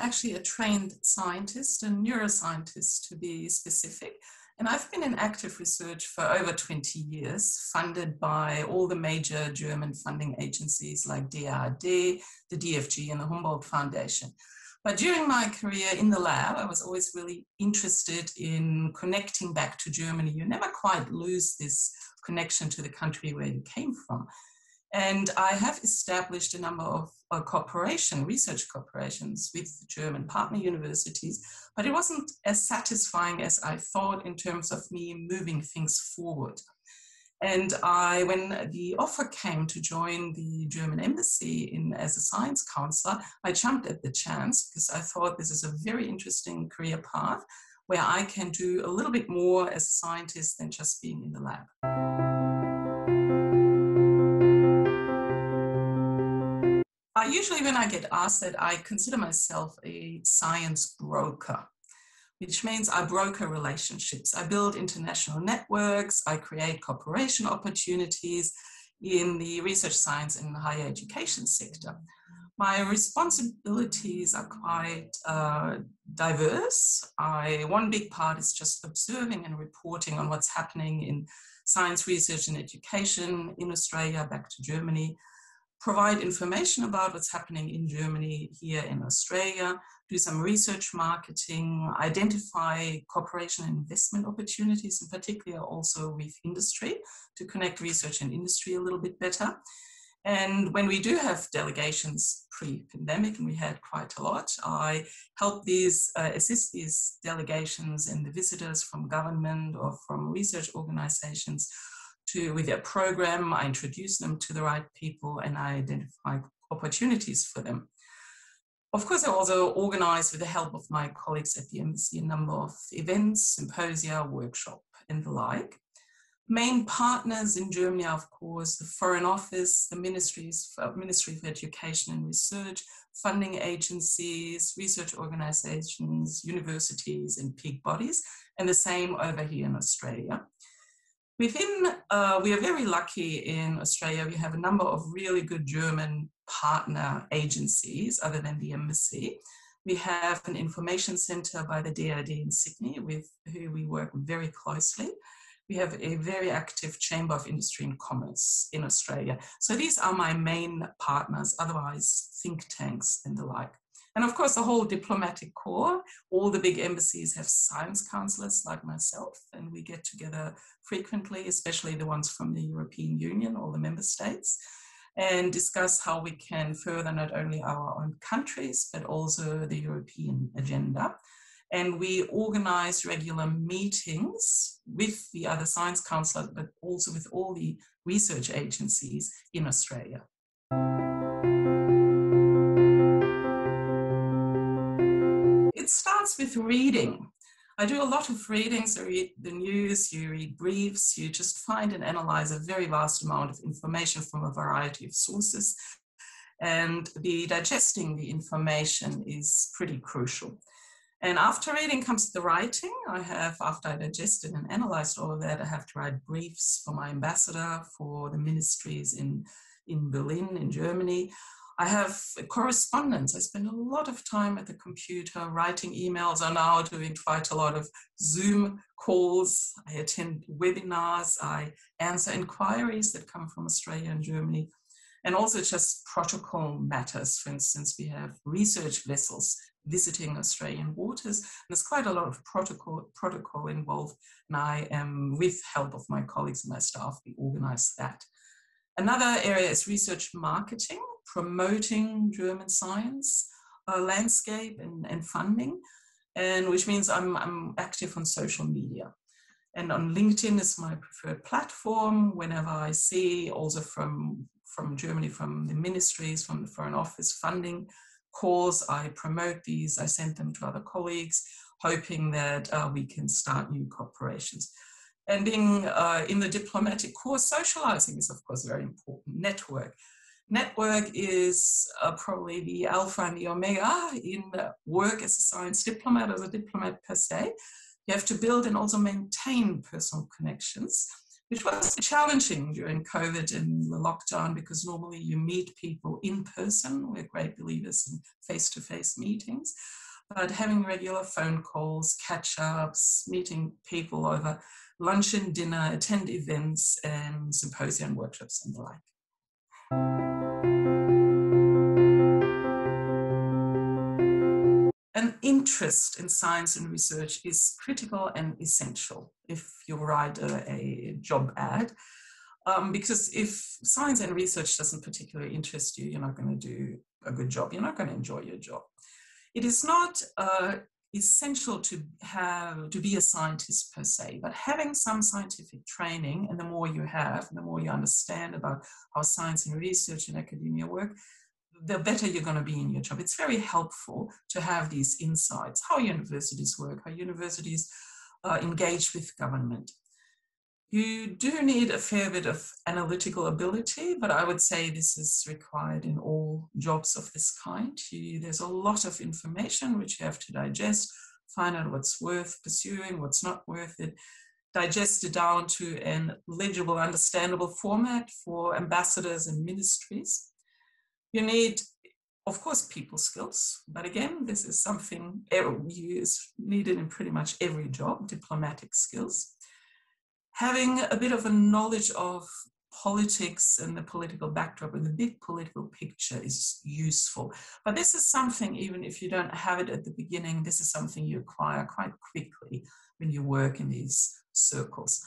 actually a trained scientist, a neuroscientist to be specific. And I've been in active research for over 20 years, funded by all the major German funding agencies like DAAD, the DFG, and the Humboldt Foundation. But during my career in the lab, I was always really interested in connecting back to Germany. You never quite lose this connection to the country where you came from. And I have established a number of research cooperations with German partner universities, but it wasn't as satisfying as I thought in terms of me moving things forward. And when the offer came to join the German embassy as a science counselor, I jumped at the chance because I thought this is a very interesting career path where I can do a little bit more as a scientist than just being in the lab. Usually when I get asked that, I consider myself a science broker, which means I broker relationships. I build international networks, I create cooperation opportunities in the research science and higher education sector. My responsibilities are quite diverse. One big part is just observing and reporting on what's happening in science research and education in Australia, back to Germany, provide information about what's happening in Germany, here in Australia, do some research marketing, identify cooperation and investment opportunities, in particular also with industry, to connect research and industry a little bit better. And when we do have delegations pre-pandemic, and we had quite a lot, I help assist these delegations and the visitors from government or from research organizations with their program. I introduce them to the right people and I identify opportunities for them. Of course, I also organize, with the help of my colleagues at the embassy, a number of events, symposia, workshop, and the like. Main partners in Germany are, of course, the Foreign Office, the Ministry for Education and Research, funding agencies, research organizations, universities, and peak bodies, and the same over here in Australia. We are very lucky in Australia. We have a number of really good German partner agencies other than the embassy. We have an information center by the DAAD in Sydney with who we work very closely. We have a very active Chamber of Industry and Commerce in Australia. So these are my main partners, otherwise think tanks and the like. And of course, the whole diplomatic corps, all the big embassies have science counselors like myself, and we get together frequently, especially the ones from the European Union, all the member states, and discuss how we can further not only our own countries, but also the European agenda. And we organize regular meetings with the other science counselors, but also with all the research agencies in Australia. It starts with reading. I do a lot of readings. I read the news, you read briefs, you just find and analyze a very vast amount of information from a variety of sources. And digesting the information is pretty crucial. And after reading comes the writing. After I digested and analyzed all of that, I have to write briefs for my ambassador, for the ministries in Berlin, in Germany. I have correspondence. I spend a lot of time at the computer writing emails. I'm now doing quite a lot of Zoom calls. I attend webinars. I answer inquiries that come from Australia and Germany. And also just protocol matters. For instance, we have research vessels visiting Australian waters. There's quite a lot of protocol involved. And I am, with help of my colleagues and my staff, we organize that. Another area is research marketing, promoting German science landscape and funding, and which means I'm active on social media. And on LinkedIn is my preferred platform. Whenever I see, also from Germany, from the ministries, from the Foreign Office funding calls, I promote these, I send them to other colleagues, hoping that we can start new cooperations. And being in the diplomatic course, socializing is, of course, very important. Network is probably the alpha and the omega in work as a science diplomat, as a diplomat per se. You have to build and also maintain personal connections. which was challenging during COVID and the lockdown, because normally you meet people in person. We're great believers in face-to-face meetings, but having regular phone calls, catch-ups, meeting people over lunch and dinner, attend events and symposia and workshops and the like. An interest in science and research is critical and essential if you write a job ad, because if science and research doesn't particularly interest you, you're not going to do a good job. You're not going to enjoy your job. It is not essential to be a scientist per se, but having some scientific training, and the more you have, the more you understand about how science and research and academia work, the better you're going to be in your job. It's very helpful to have these insights, how universities work, how universities engage with government. You do need a fair bit of analytical ability, but I would say this is required in all jobs of this kind. There's a lot of information which you have to digest, find out what's worth pursuing, what's not worth it, digest it down to an legible, understandable format for ambassadors and ministries. You need, of course, people skills, but again, this is something is needed in pretty much every job, diplomatic skills. Having a bit of a knowledge of politics and the political backdrop and the big political picture is useful. But this is something, even if you don't have it at the beginning, this is something you acquire quite quickly when you work in these circles.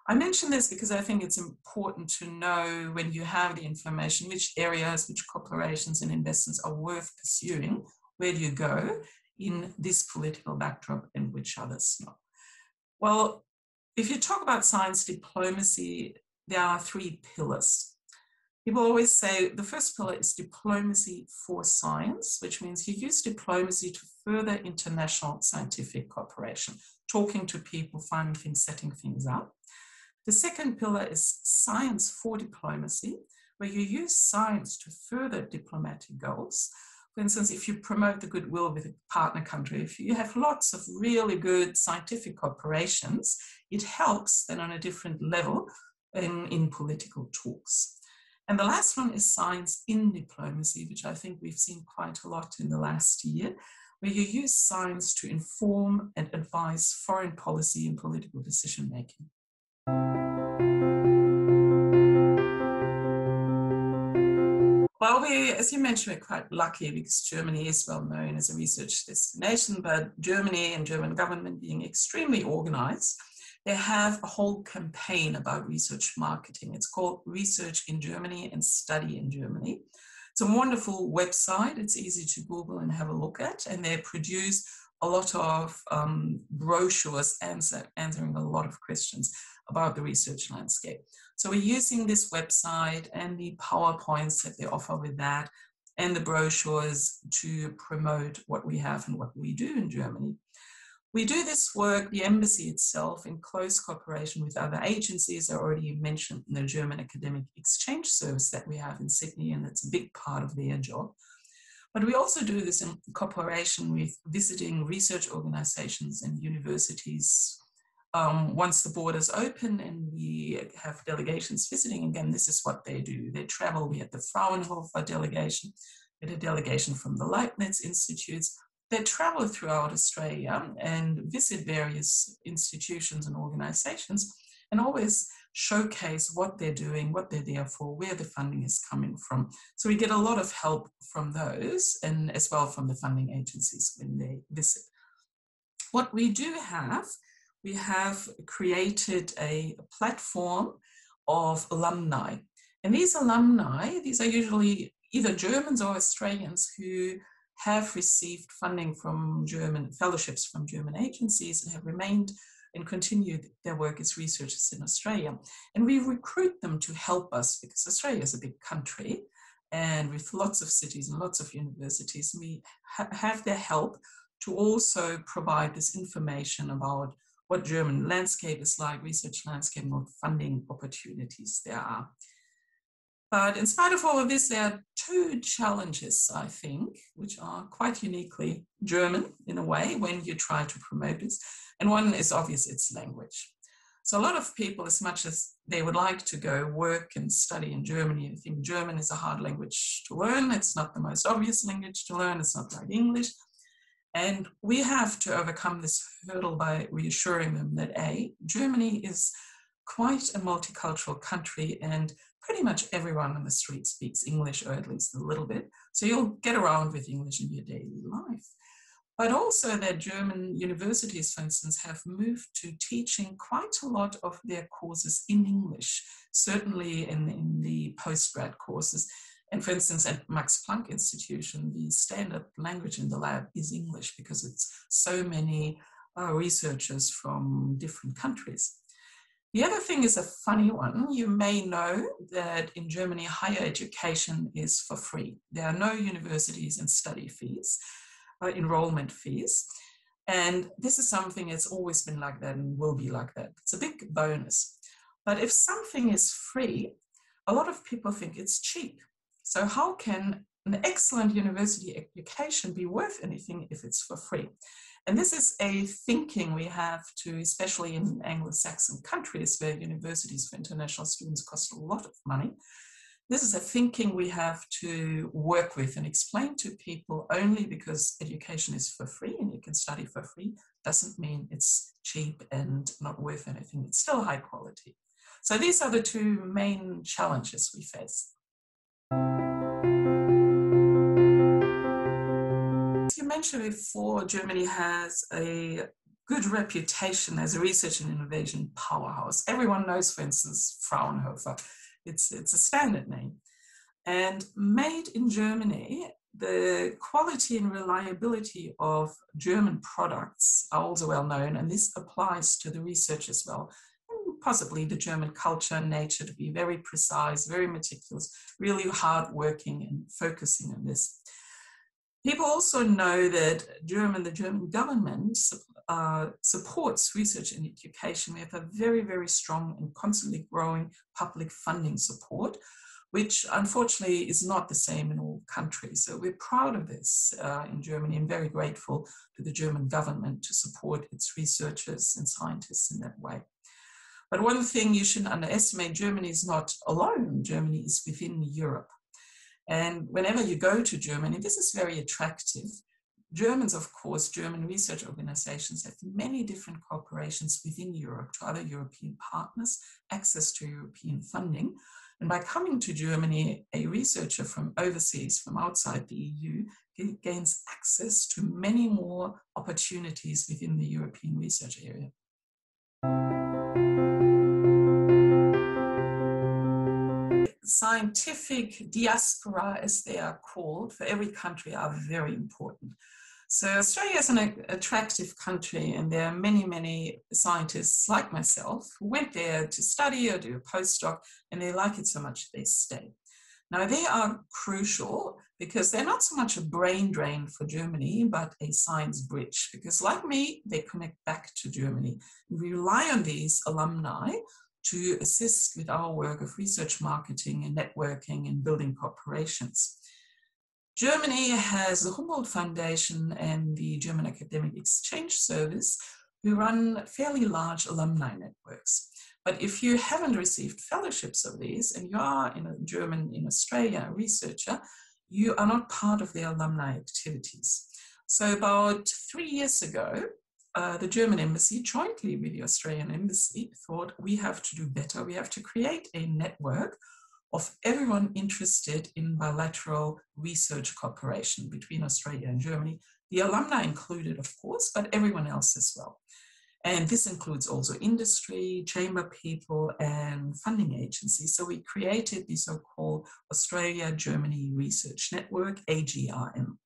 I mention this because I think it's important to know, when you have the information, which areas, which corporations and investments are worth pursuing, where do you go in this political backdrop and which others not. Well, if you talk about science diplomacy, there are 3 pillars. People always say the first pillar is diplomacy for science, which means you use diplomacy to further international scientific cooperation, talking to people, finding things, setting things up. The second pillar is science for diplomacy, where you use science to further diplomatic goals. For instance, if you promote the goodwill with a partner country, if you have lots of really good scientific operations, it helps then on a different level in political talks. And the last one is science in diplomacy, which I think we've seen quite a lot in the last year, where you use science to inform and advise foreign policy and political decision-making. Well, as you mentioned, we're quite lucky because Germany is well known as a research destination, but Germany and German government being extremely organized, they have a whole campaign about research marketing. It's called Research in Germany and Study in Germany. It's a wonderful website. It's easy to Google and have a look at, and they produce a lot of brochures answering a lot of questions about the research landscape. So we're using this website and the PowerPoints that they offer with that and the brochures to promote what we have and what we do in Germany. We do this work, the embassy itself, in close cooperation with other agencies. I already mentioned the German Academic Exchange Service that we have in Sydney, and it's a big part of their job. But we also do this in cooperation with visiting research organizations and universities. Once the borders open and we have delegations visiting, again, this is what they do. They travel. We had the Fraunhofer delegation, we had a delegation from the Leibniz Institutes. They travel throughout Australia and visit various institutions and organizations and always showcase what they're doing, what they're there for, where the funding is coming from. So we get a lot of help from those and as well from the funding agencies when they visit. What we do have, we have created a platform of alumni. And these alumni, these are usually either Germans or Australians who have received funding from fellowships from German agencies and have remained and continued their work as researchers in Australia. And we recruit them to help us because Australia is a big country and with lots of cities and lots of universities. And we have their help to also provide this information about what German landscape is like, research landscape, and what funding opportunities there are. But in spite of all of this, there are 2 challenges, I think, which are quite uniquely German in a way when you try to promote this. And one is obvious, it's language. So a lot of people, as much as they would like to go work and study in Germany, they think German is a hard language to learn. It's not the most obvious language to learn. It's not like English. And we have to overcome this hurdle by reassuring them that Germany is quite a multicultural country, and pretty much everyone on the street speaks English, or at least a little bit. So you'll get around with English in your daily life. But also that German universities, for instance, have moved to teaching quite a lot of their courses in English, certainly in the postgrad courses. And for instance, at Max Planck Institution, the standard language in the lab is English because it's so many researchers from different countries. The other thing is a funny one. You may know that in Germany, higher education is for free. There are no universities and study fees, enrollment fees. And this is something that's always been like that and will be like that. It's a big bonus. But if something is free, a lot of people think it's cheap. So how can an excellent university education be worth anything if it's for free? And this is a thinking we have to, especially in Anglo-Saxon countries where universities for international students cost a lot of money. This is a thinking we have to work with and explain to people. Only because education is for free and you can study for free doesn't mean it's cheap and not worth anything. It's still high quality. So these are the two main challenges we face. As you mentioned before, Germany has a good reputation as a research and innovation powerhouse. Everyone knows, for instance, Fraunhofer. It's a standard name. And made in Germany, the quality and reliability of German products are also well known, and this applies to the research as well. And possibly the German culture and nature to be very precise, very meticulous, really hardworking and focusing on this. People also know that the German government supports research and education. We have a very, very strong and constantly growing public funding support, which unfortunately is not the same in all countries. So we're proud of this in Germany and very grateful to the German government to support its researchers and scientists in that way. But one thing you shouldn't underestimate, Germany is not alone. Germany is within Europe. And whenever you go to Germany, this is very attractive. Germans, of course, German research organizations have many different cooperations within Europe to other European partners, access to European funding. And by coming to Germany, a researcher from overseas, from outside the EU, gains access to many more opportunities within the European research area. Scientific diaspora, as they are called, for every country are very important. So Australia is an attractive country, and there are many, many scientists like myself who went there to study or do a postdoc, and they like it so much they stay. Now, they are crucial because they're not so much a brain drain for Germany, but a science bridge, because like me, they connect back to Germany. We rely on these alumni to assist with our work of research, marketing, and networking and building corporations. Germany has the Humboldt Foundation and the German Academic Exchange Service, who run fairly large alumni networks. But if you haven't received fellowships of these and you are in Australia, a researcher, you are not part of their alumni activities. So about 3 years ago, the German embassy, jointly with the Australian embassy, thought we have to do better. We have to create a network of everyone interested in bilateral research cooperation between Australia and Germany. The alumni included, of course, but everyone else as well. And this includes also industry, chamber people, and funding agencies. So we created the so-called Australia-Germany Research Network, AGRN.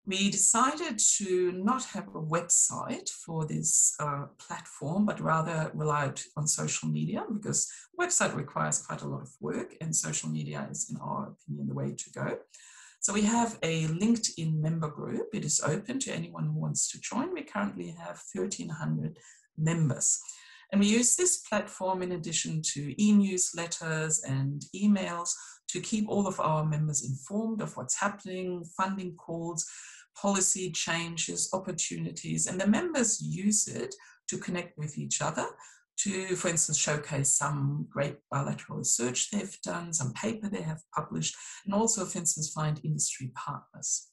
We decided to not have a website for this platform, but rather rely on social media, because the website requires quite a lot of work and social media is, in our opinion, the way to go. So we have a LinkedIn member group. It is open to anyone who wants to join. We currently have 1,300 members. And we use this platform in addition to e-newsletters and emails to keep all of our members informed of what's happening, funding calls, policy changes, opportunities, and the members use it to connect with each other, to, for instance, showcase some great bilateral research they've done, some paper they have published, and also, for instance, find industry partners.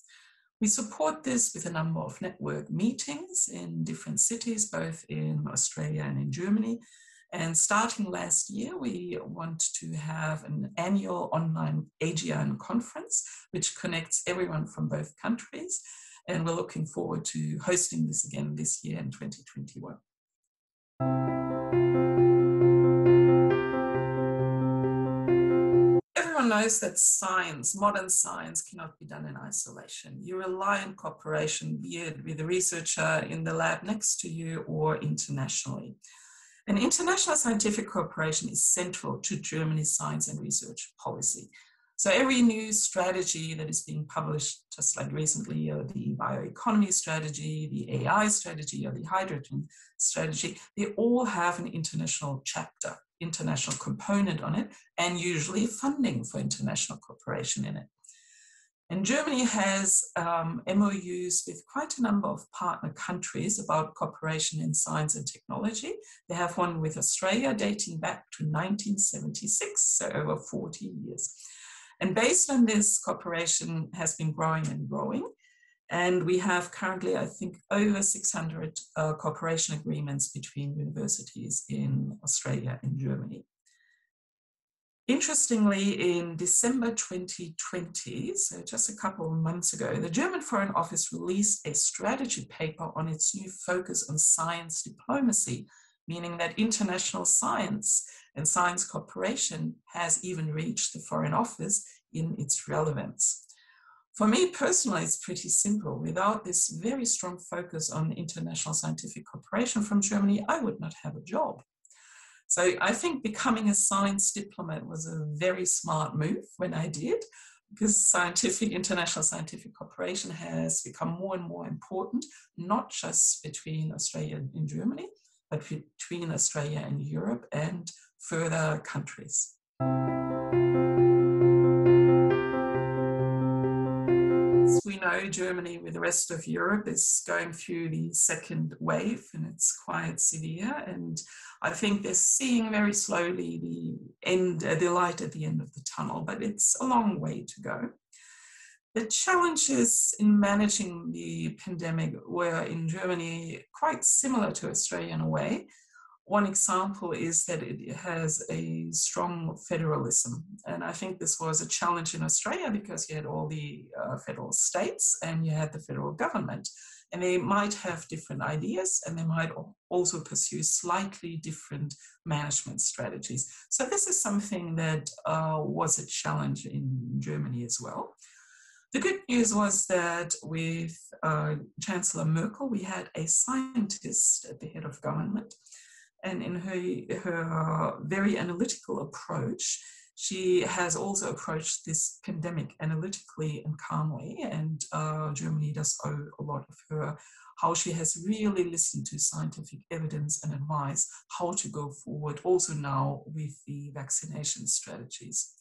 We support this with a number of network meetings in different cities, both in Australia and in Germany. And starting last year, we want to have an annual online AGIAN conference, which connects everyone from both countries. And we're looking forward to hosting this again this year in 2021. Everyone knows that science, modern science, cannot be done in isolation. You rely on cooperation, be it with a researcher in the lab next to you or internationally. And international scientific cooperation is central to Germany's science and research policy. So every new strategy that is being published, just like recently, the bioeconomy strategy, the AI strategy, or the hydrogen strategy, they all have an international chapter, international component on it, and usually funding for international cooperation in it. And Germany has MOUs with quite a number of partner countries about cooperation in science and technology. They have one with Australia dating back to 1976, so over 40 years. And based on this, cooperation has been growing and growing. And we have currently, I think, over 600 cooperation agreements between universities in Australia and Germany. Interestingly, in December 2020, so just a couple of months ago, the German Foreign Office released a strategy paper on its new focus on science diplomacy, meaning that international science and science cooperation has even reached the Foreign Office in its relevance. For me personally, it's pretty simple. Without this very strong focus on international scientific cooperation from Germany, I would not have a job. So I think becoming a science diplomat was a very smart move when I did, because international scientific cooperation has become more and more important, not just between Australia and Germany, but between Australia and Europe and further countries. As we know, Germany, with the rest of Europe, is going through the second wave, and it's quite severe. And I think they're seeing very slowly the light at the end of the tunnel, but it's a long way to go. The challenges in managing the pandemic were in Germany quite similar to Australia in a way. One example is that it has a strong federalism. And I think this was a challenge in Australia because you had all the federal states and you had the federal government. And they might have different ideas and they might also pursue slightly different management strategies. So this is something that was a challenge in Germany as well. The good news was that with Chancellor Merkel, we had a scientist at the head of government. And in her very analytical approach, she has also approached this pandemic analytically and calmly. And Germany does owe a lot of her, how she has really listened to scientific evidence and advice, how to go forward, also now with the vaccination strategies.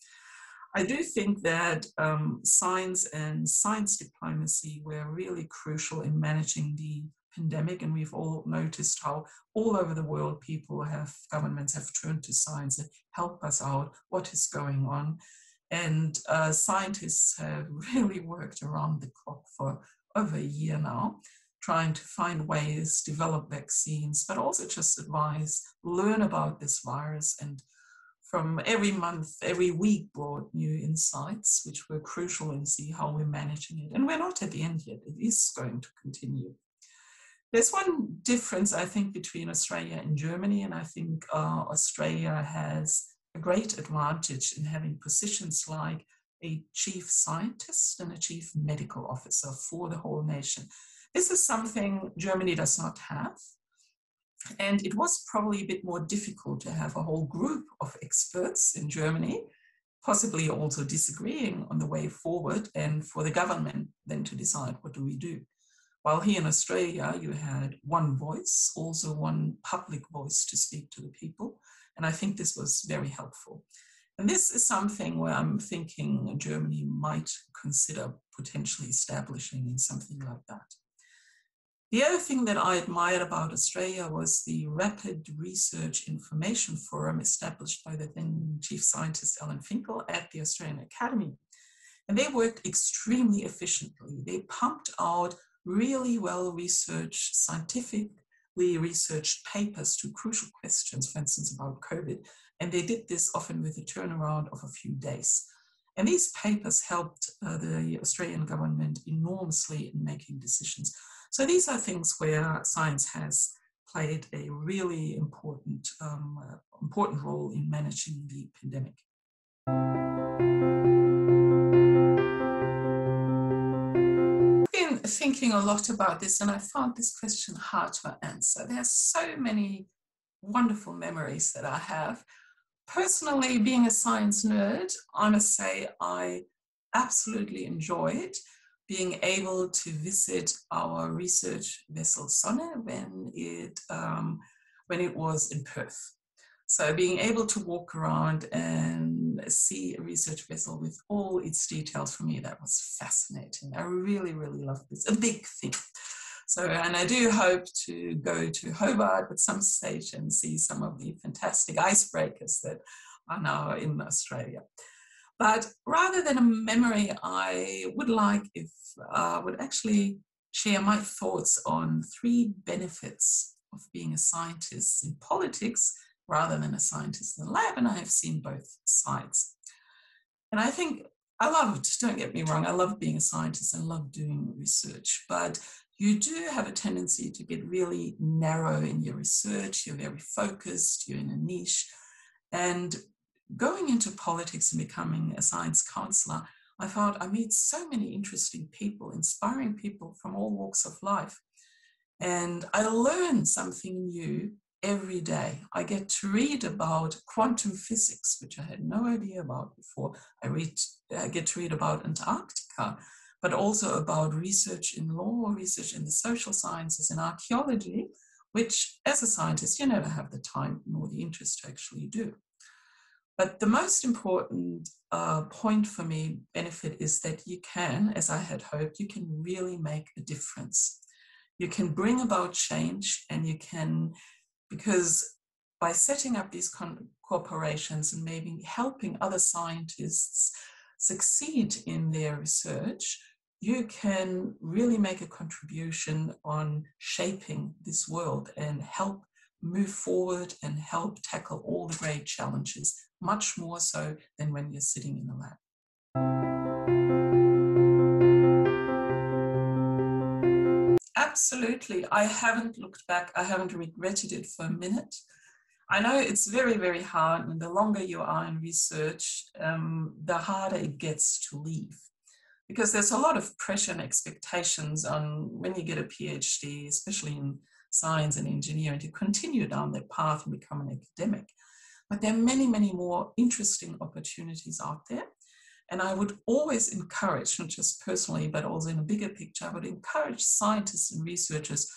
I do think that science and science diplomacy were really crucial in managing the pandemic, and we've all noticed how all over the world governments have turned to science and help us out, what is going on. And scientists have really worked around the clock for over a year now, trying to find ways, develop vaccines, but also just advise, learn about this virus, and from every month, every week brought new insights, which were crucial in see how we're managing it. And we're not at the end yet, it is going to continue. There's one difference, I think, between Australia and Germany, and I think Australia has a great advantage in having positions like a chief scientist and a chief medical officer for the whole nation. This is something Germany does not have. And it was probably a bit more difficult to have a whole group of experts in Germany, possibly also disagreeing on the way forward, and for the government then to decide what do we do. While here in Australia, you had one voice, also one public voice to speak to the people. And I think this was very helpful. And this is something where I'm thinking Germany might consider potentially establishing something like that. The other thing that I admired about Australia was the Rapid Research Information Forum established by the then Chief Scientist Alan Finkel at the Australian Academy. And they worked extremely efficiently. They pumped out really well-researched, scientifically researched papers to crucial questions, for instance, about COVID. And they did this often with a turnaround of a few days. And these papers helped the Australian government enormously in making decisions. So these are things where science has played a really important role in managing the pandemic. I've been thinking a lot about this, and I found this question hard to answer. There are so many wonderful memories that I have. Personally, being a science nerd, I must say I absolutely enjoyed being able to visit our research vessel Sonne when it was in Perth. So being able to walk around and see a research vessel with all its details, for me, that was fascinating. I really, really loved this, a big thing. So, and I do hope to go to Hobart at some stage and see some of the fantastic icebreakers that are now in Australia. But rather than a memory, I would like if I would actually share my thoughts on 3 benefits of being a scientist in politics rather than a scientist in the lab, and I have seen both sides. And I think I loved, don't get me wrong, I love being a scientist and love doing research, but you do have a tendency to get really narrow in your research, you're very focused, you're in a niche. And going into politics and becoming a science counselor, I found I meet so many interesting people, inspiring people from all walks of life. And I learn something new every day. I get to read about quantum physics, which I had no idea about before. I get to read about Antarctica, but also about research in law, research in the social sciences and archaeology, which as a scientist, you never have the time nor the interest to actually do. But the most important point for me, benefit, is that you can, as I had hoped, you can really make a difference. You can bring about change, and you can, because by setting up these corporations and maybe helping other scientists succeed in their research, you can really make a contribution on shaping this world and help move forward and help tackle all the great challenges, much more so than when you're sitting in a lab. Absolutely. I haven't looked back. I haven't regretted it for a minute. I know it's very, very hard, and the longer you are in research, the harder it gets to leave. Because there's a lot of pressure and expectations on when you get a PhD, especially in science and engineering, to continue down that path and become an academic. But there are many, many more interesting opportunities out there. And I would always encourage, not just personally, but also in a bigger picture, I would encourage scientists and researchers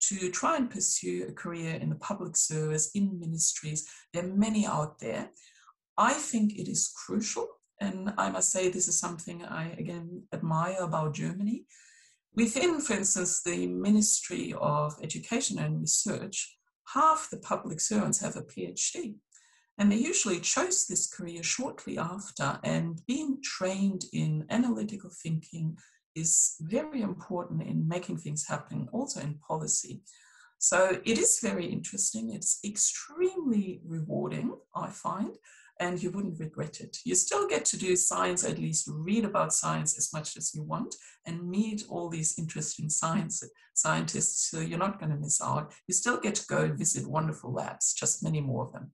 to try and pursue a career in the public service, in ministries. There are many out there. I think it is crucial. And I must say, this is something I, again, admire about Germany. Within, for instance, the Ministry of Education and Research, half the public servants have a PhD. And they usually chose this career shortly after, and being trained in analytical thinking is very important in making things happen, also in policy. So it is very interesting. It's extremely rewarding, I find, and you wouldn't regret it. You still get to do science, at least read about science as much as you want, and meet all these interesting scientists, so you're not going to miss out. You still get to go visit wonderful labs, just many more of them.